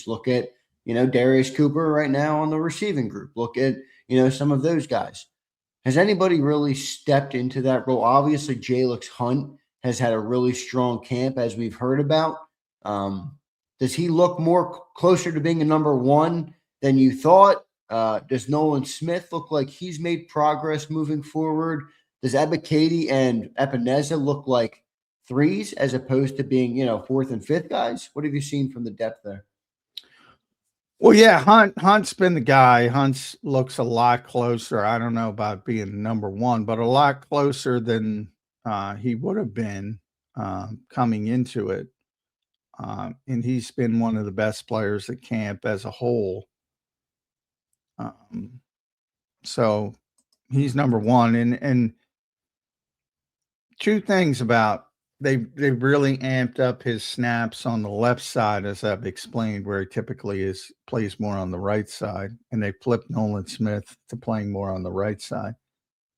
Look at, Darius Cooper right now on the receiving group. Look at, some of those guys. Has anybody really stepped into that role? Obviously, Jalyx Hunt has had a really strong camp, as we've heard about. Does he look more closer to being a number one than you thought? Does Nolan Smith look like he's made progress moving forward? Does Ebiketie and Epineza look like threes as opposed to being, fourth and fifth guys? What have you seen from the depth there? Well, yeah, Hunt's been the guy. Hunt looks a lot closer. I don't know about being number one, but a lot closer than he would have been coming into it. And he's been one of the best players at camp as a whole. So he's number one. And two things about they really amped up his snaps on the left side, as I've explained, where he typically plays more on the right side, and they flipped Nolan Smith to playing more on the right side.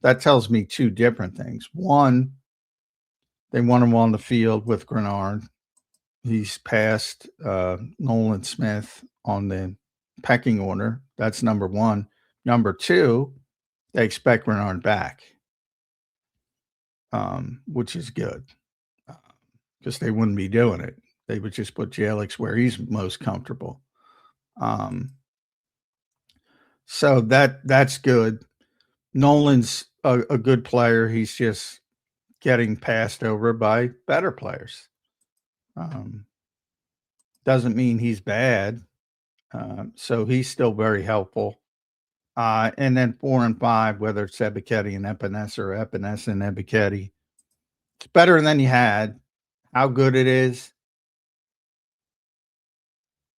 That tells me two different things. One, they want him on the field with Greenard. He's passed Nolan Smith on the pecking order. That's number one. Number two, they expect Greenard back, which is good. Because they wouldn't be doing it. They would just put Jalyx where he's most comfortable. So that's good. Nolan's a good player. He's just getting passed over by better players. Doesn't mean he's bad. So he's still very helpful. And then 4 and 5, whether it's Ebiketie and Epinesa or Epinesa and Ebiketie, it's better than you had. How good it is,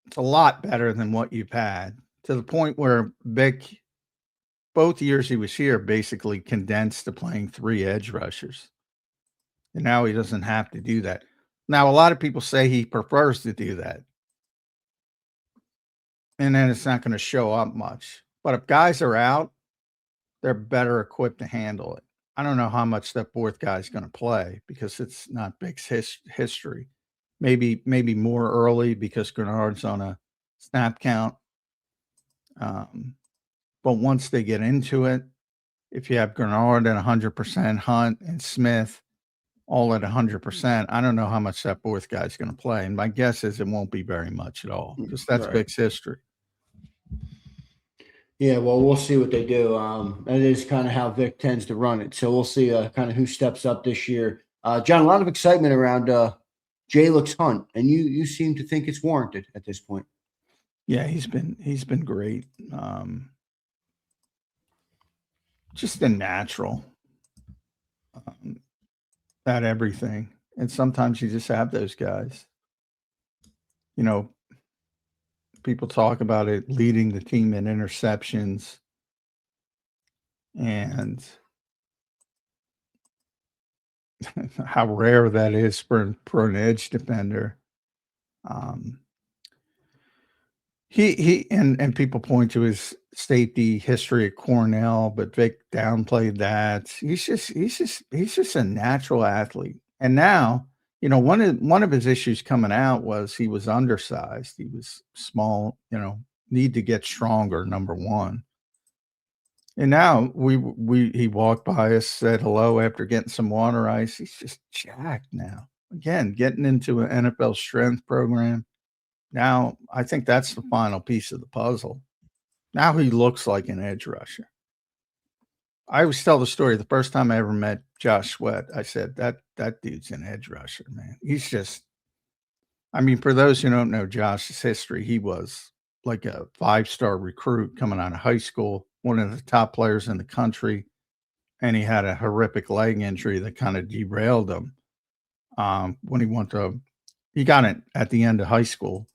it's a lot better than what you've had, to the point where Vic, both years he was here, basically condensed to playing 3 edge rushers. And now he doesn't have to do that. Now, a lot of people say he prefers to do that. And then it's not going to show up much. But if guys are out, they're better equipped to handle it. I don't know how much that fourth guy is going to play because it's not Vic's history. Maybe more early because Greenard's on a snap count. But once they get into it, if you have Greenard at 100%, Hunt and Smith all at 100%, I don't know how much that fourth guy is going to play. And my guess is it won't be very much at all because that's right. Vic's history. Yeah, well, we'll see what they do. That is kind of how Vic tends to run it. So we'll see kind of who steps up this year. John, a lot of excitement around Jalyx Hunt, and you seem to think it's warranted at this point. Yeah, he's been great. Just a natural at everything. And sometimes you just have those guys. People talk about it leading the team in interceptions and how rare that is for an edge defender. He and people point to his safety history at Cornell, but Vic downplayed that. He's just a natural athlete. And now, one of his issues coming out was he was undersized. He was small, need to get stronger, number one. And now he walked by us, said hello after getting some water ice. He's just jacked now. Again, getting into an NFL strength program. Now, I think that's the final piece of the puzzle. Now he looks like an edge rusher. I always tell the story. The first time I ever met Josh Sweat, I said, that dude's an edge rusher, man. He's just, for those who don't know Josh's history, he was like a 5-star recruit coming out of high school, one of the top players in the country, and he had a horrific leg injury that kind of derailed him. When he got it at the end of high school,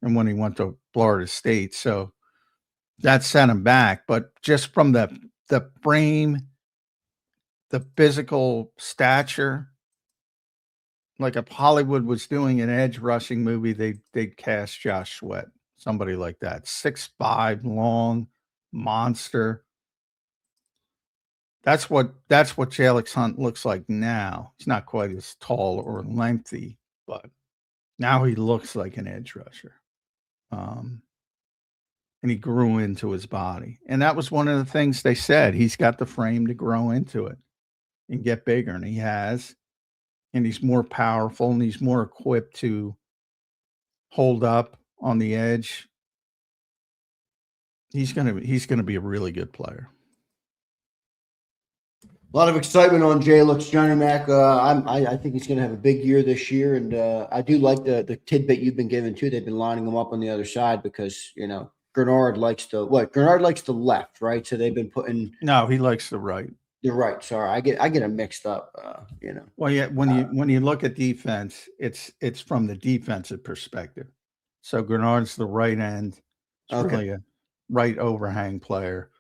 and when he went to Florida State, so that set him back. But just from the frame, the physical stature, like if Hollywood was doing an edge rushing movie, they'd cast Josh Sweat, somebody like that, 6'5", long monster. That's what Jalyx Hunt looks like now. He's not quite as tall or lengthy, but now he looks like an edge rusher. And he grew into his body. And that was one of the things they said. He's got the frame to grow into it and get bigger. And he has. And he's more powerful and he's more equipped to hold up on the edge. He's gonna be a really good player. A lot of excitement on Jalyx, Johnny Mac. I think he's going to have a big year this year, and I do like the tidbit you've been given too. They've been lining him up on the other side because Greenard likes Greenard likes the left, right? So they've been putting. No, he likes the right. The right. Sorry, I get them mixed up. Well, yeah. When you look at defense, it's from the defensive perspective. So Greenard's the right end. It's really a right overhang player.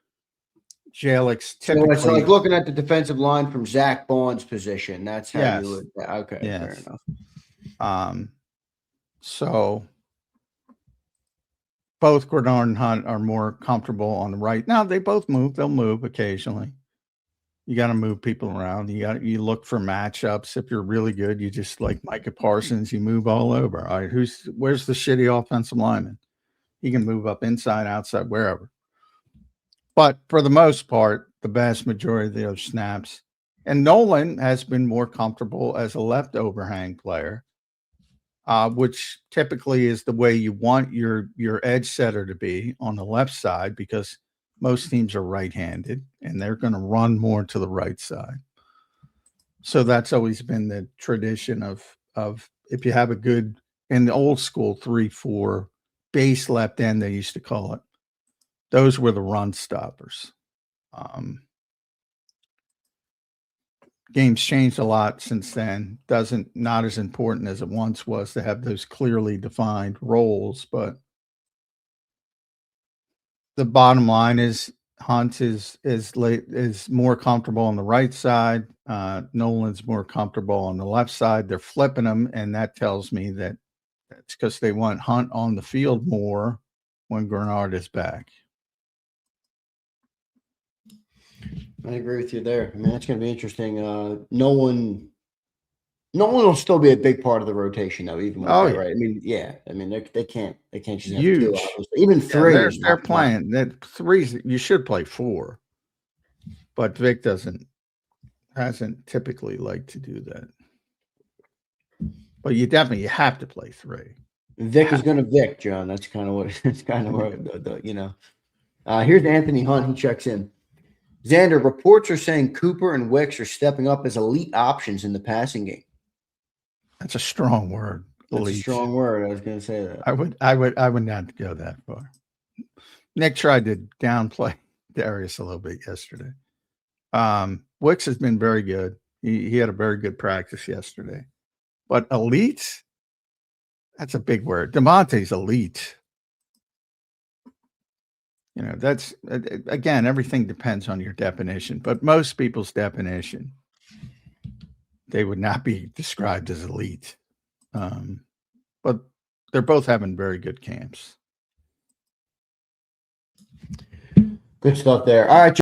Jalyx typically. So it's like looking at the defensive line from Zach Bond's position. That's how you would. Okay, yes. Fair enough. So both Greenard and Hunt are more comfortable on the right. Now they both move. They'll move occasionally. You got to move people around. You look for matchups. If you're really good, you just like Micah Parsons. You move all over. All right, where's the shitty offensive lineman? He can move up inside, outside, wherever. But for the most part, the vast majority of those snaps, and Nolan has been more comfortable as a left overhang player, which typically is the way you want your edge setter to be on the left side because most teams are right-handed and they're going to run more to the right side. So that's always been the tradition of if you have a good, in the old school 3-4 base left end, they used to call it. Those were the run stoppers. Game's changed a lot since then. Not as important as it once was to have those clearly defined roles, but the bottom line is Hunt is more comfortable on the right side. Nolan's more comfortable on the left side. They're flipping them, and that tells me that that's because they want Hunt on the field more when Greenard is back. I agree with you there. I mean, that's going to be interesting. Nolan will still be a big part of the rotation, though. Even with that, right? I mean, they can't just have two. Obviously. Even three. They're playing that threes. You should play four, but Vic hasn't typically liked to do that. But you have to play three. Vic is going to Vic, John. That's kind of what it's kind of what here's Anthony Hunt. He checks in. Xander, reports are saying Cooper and Wicks are stepping up as elite options in the passing game. That's a strong word. That's a strong word. I was going to say that. I would not go that far. Nick tried to downplay Darius a little bit yesterday. Wicks has been very good. He had a very good practice yesterday. But elite, that's a big word. DeVonta's elite. That's, again, everything depends on your definition. But most people's definition, they would not be described as elite. But they're both having very good camps. Good stuff there. All right.